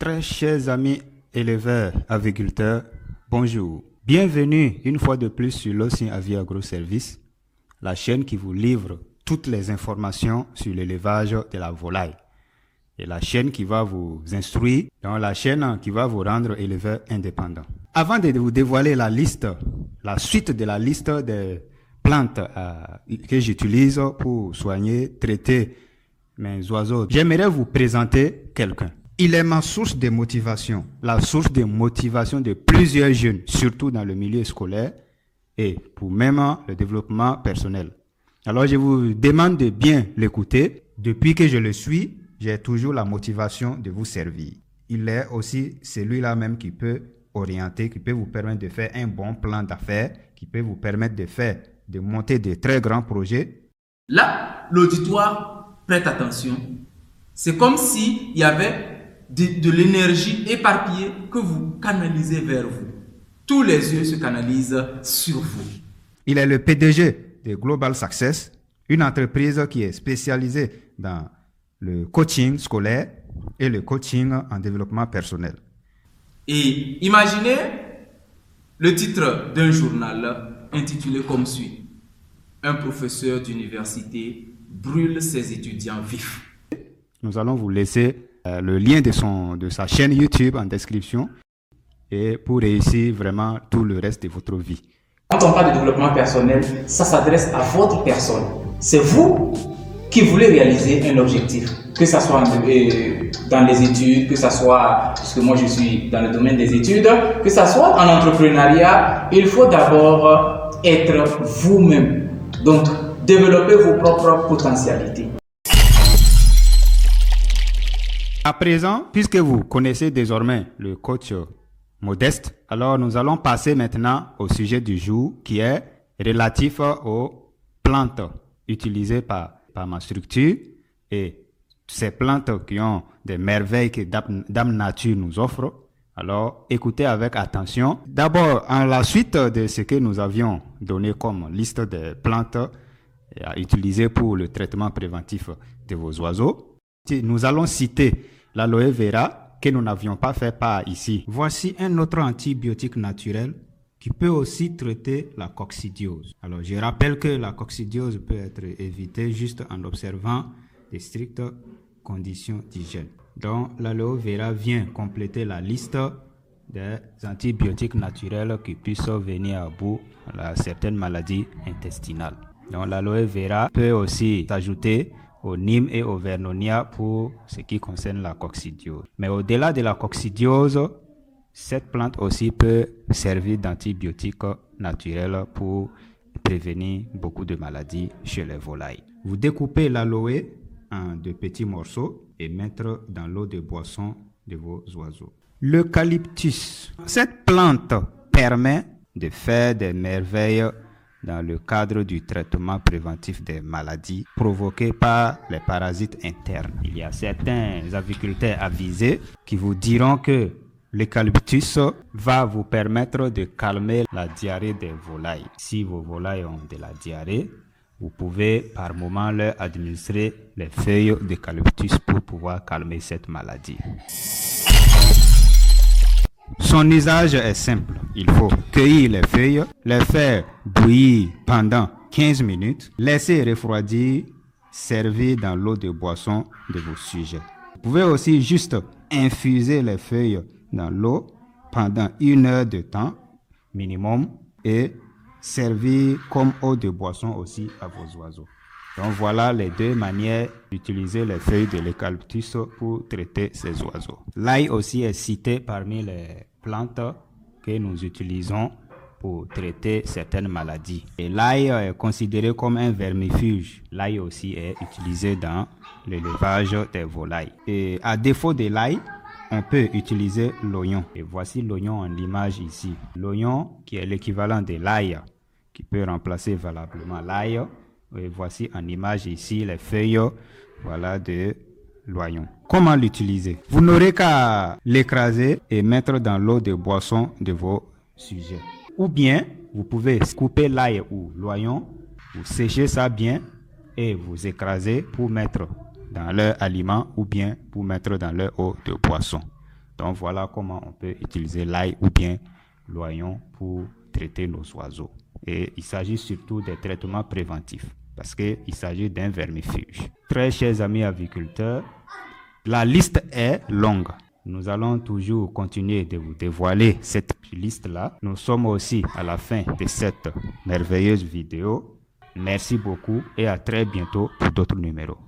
Très chers amis éleveurs, agriculteurs, bonjour. Bienvenue une fois de plus sur l'Océan Avis Agro-Service, la chaîne qui vous livre toutes les informations sur l'élevage de la volaille. Et la chaîne qui va vous instruire, donc la chaîne qui va vous rendre éleveur indépendant. Avant de vous dévoiler la suite de la liste des plantes que j'utilise pour soigner, traiter mes oiseaux, j'aimerais vous présenter quelqu'un. Il est ma source de motivation, la source de motivation de plusieurs jeunes, surtout dans le milieu scolaire et pour même le développement personnel. Alors je vous demande de bien l'écouter. Depuis que je le suis, j'ai toujours la motivation de vous servir. Il est aussi celui-là même qui peut orienter, qui peut vous permettre de faire un bon plan d'affaires, qui peut vous permettre de monter de très grands projets. Là, l'auditoire prête attention. C'est comme s'il y avait de l'énergie éparpillée que vous canalisez vers vous. Tous les yeux se canalisent sur vous. Il est le PDG de Global Success, une entreprise qui est spécialisée dans le coaching scolaire et le coaching en développement personnel. Et imaginez le titre d'un journal intitulé comme suit: un professeur d'université brûle ses étudiants vifs. Nous allons vous laisser le lien de sa chaîne YouTube en description et pour réussir vraiment tout le reste de votre vie. Quand on parle de développement personnel, ça s'adresse à votre personne. C'est vous qui voulez réaliser un objectif, que ce soit dans les études, que ce soit, puisque moi je suis dans le domaine des études, que ce soit en entrepreneuriat. Il faut d'abord être vous-même. Donc, développer vos propres potentialités. À présent, puisque vous connaissez désormais le coach Modeste, alors nous allons passer maintenant au sujet du jour qui est relatif aux plantes utilisées par ma structure et ces plantes qui ont des merveilles que Dame Nature nous offre. Alors, écoutez avec attention. D'abord, en la suite de ce que nous avions donné comme liste des plantes à utiliser pour le traitement préventif de vos oiseaux, nous allons citer l'aloe vera que nous n'avions pas fait part ici. Voici un autre antibiotique naturel qui peut aussi traiter la coccidiose. Alors, je rappelle que la coccidiose peut être évitée juste en observant des strictes conditions d'hygiène. Donc, l'aloe vera vient compléter la liste des antibiotiques naturels qui puissent venir à bout à certaines maladies intestinales. Donc, l'aloe vera peut aussi s'ajouter au Nîmes et au Vernonia pour ce qui concerne la coccidiose. Mais au-delà de la coccidiose, cette plante aussi peut servir d'antibiotique naturel pour prévenir beaucoup de maladies chez les volailles. Vous découpez l'aloe en de petits morceaux et mettre dans l'eau de boisson de vos oiseaux. L'eucalyptus. Cette plante permet de faire des merveilles dans le cadre du traitement préventif des maladies provoquées par les parasites internes. Il y a certains aviculteurs avisés qui vous diront que l'eucalyptus va vous permettre de calmer la diarrhée des volailles. Si vos volailles ont de la diarrhée, vous pouvez par moment leur administrer les feuilles d'eucalyptus pour pouvoir calmer cette maladie. Son usage est simple. Il faut cueillir les feuilles, les faire bouillir pendant 15 minutes, laisser refroidir, servir dans l'eau de boisson de vos sujets. Vous pouvez aussi juste infuser les feuilles dans l'eau pendant 1 heure de temps minimum et servir comme eau de boisson aussi à vos oiseaux. Donc voilà les deux manières d'utiliser les feuilles de l'eucalyptus pour traiter ces oiseaux. L'ail aussi est cité parmi les plantes que nous utilisons pour traiter certaines maladies. Et l'ail est considéré comme un vermifuge. L'ail aussi est utilisé dans l'élevage des volailles. Et à défaut de l'ail, on peut utiliser l'oignon. Et voici l'oignon en image ici. L'oignon qui est l'équivalent de l'ail, qui peut remplacer valablement l'ail. Et voici en image ici les feuilles de l'oignon. Comment l'utiliser? Vous n'aurez qu'à l'écraser et mettre dans l'eau de boisson de vos sujets. Ou bien, vous pouvez couper l'ail ou l'oignon, vous séchez ça bien et vous écraser pour mettre dans leur aliment ou bien pour mettre dans leur eau de boisson. Donc voilà comment on peut utiliser l'ail ou bien l'oignon pour traiter nos oiseaux. Et il s'agit surtout des traitements préventifs parce qu'il s'agit d'un vermifuge. Très chers amis aviculteurs, la liste est longue. Nous allons toujours continuer de vous dévoiler cette liste-là. Nous sommes aussi à la fin de cette merveilleuse vidéo. Merci beaucoup et à très bientôt pour d'autres numéros.